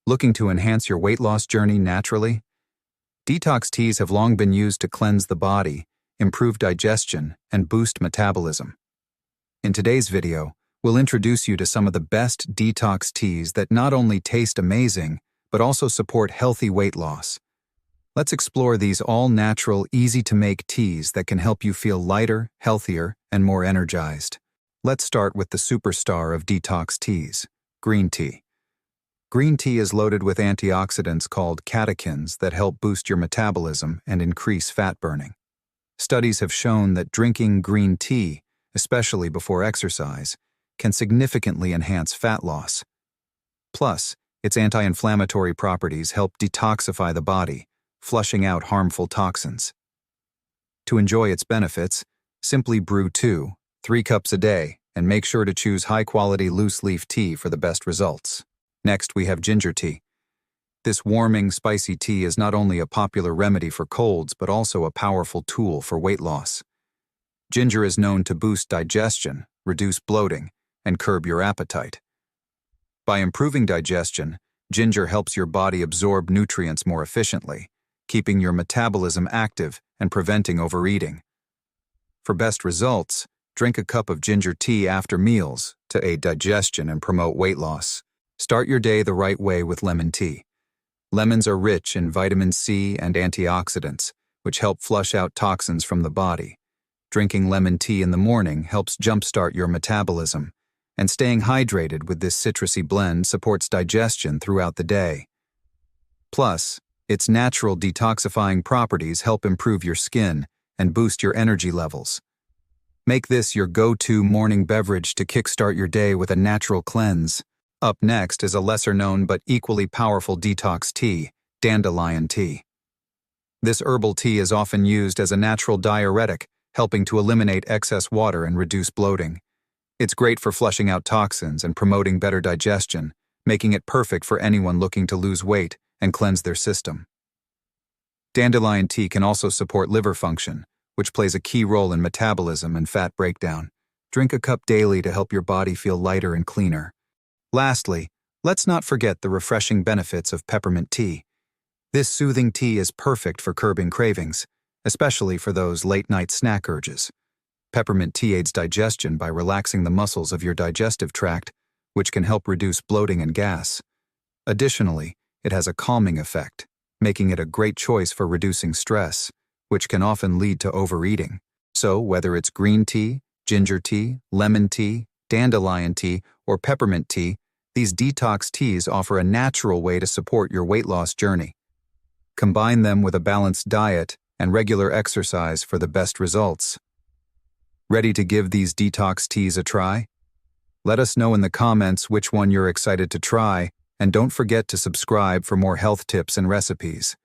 Looking to enhance your weight loss journey naturally? Detox teas have long been used to cleanse the body, improve digestion, and boost metabolism. In today's video, we'll introduce you to some of the best detox teas that not only taste amazing, but also support healthy weight loss. Let's explore these all-natural, easy-to-make teas that can help you feel lighter, healthier, and more energized. Let's start with the superstar of detox teas, green tea. Green tea is loaded with antioxidants called catechins that help boost your metabolism and increase fat burning. Studies have shown that drinking green tea, especially before exercise, can significantly enhance fat loss. Plus, its anti-inflammatory properties help detoxify the body, flushing out harmful toxins. To enjoy its benefits, simply brew 2-3 cups a day and make sure to choose high-quality loose-leaf tea for the best results. Next, we have ginger tea. This warming, spicy tea is not only a popular remedy for colds, but also a powerful tool for weight loss. Ginger is known to boost digestion, reduce bloating, and curb your appetite. By improving digestion, ginger helps your body absorb nutrients more efficiently, keeping your metabolism active and preventing overeating. For best results, drink a cup of ginger tea after meals to aid digestion and promote weight loss. Start your day the right way with lemon tea. Lemons are rich in vitamin C and antioxidants, which help flush out toxins from the body. Drinking lemon tea in the morning helps jumpstart your metabolism, and staying hydrated with this citrusy blend supports digestion throughout the day. Plus, its natural detoxifying properties help improve your skin and boost your energy levels. Make this your go-to morning beverage to kickstart your day with a natural cleanse. Up next is a lesser-known but equally powerful detox tea, dandelion tea. This herbal tea is often used as a natural diuretic, helping to eliminate excess water and reduce bloating. It's great for flushing out toxins and promoting better digestion, making it perfect for anyone looking to lose weight and cleanse their system. Dandelion tea can also support liver function, which plays a key role in metabolism and fat breakdown. Drink a cup daily to help your body feel lighter and cleaner. Lastly, let's not forget the refreshing benefits of peppermint tea. This soothing tea is perfect for curbing cravings, especially for those late-night snack urges. Peppermint tea aids digestion by relaxing the muscles of your digestive tract, which can help reduce bloating and gas. Additionally, it has a calming effect, making it a great choice for reducing stress, which can often lead to overeating. So, whether it's green tea, ginger tea, lemon tea, dandelion tea, or peppermint tea, these detox teas offer a natural way to support your weight loss journey. Combine them with a balanced diet and regular exercise for the best results. Ready to give these detox teas a try? Let us know in the comments which one you're excited to try, and don't forget to subscribe for more health tips and recipes.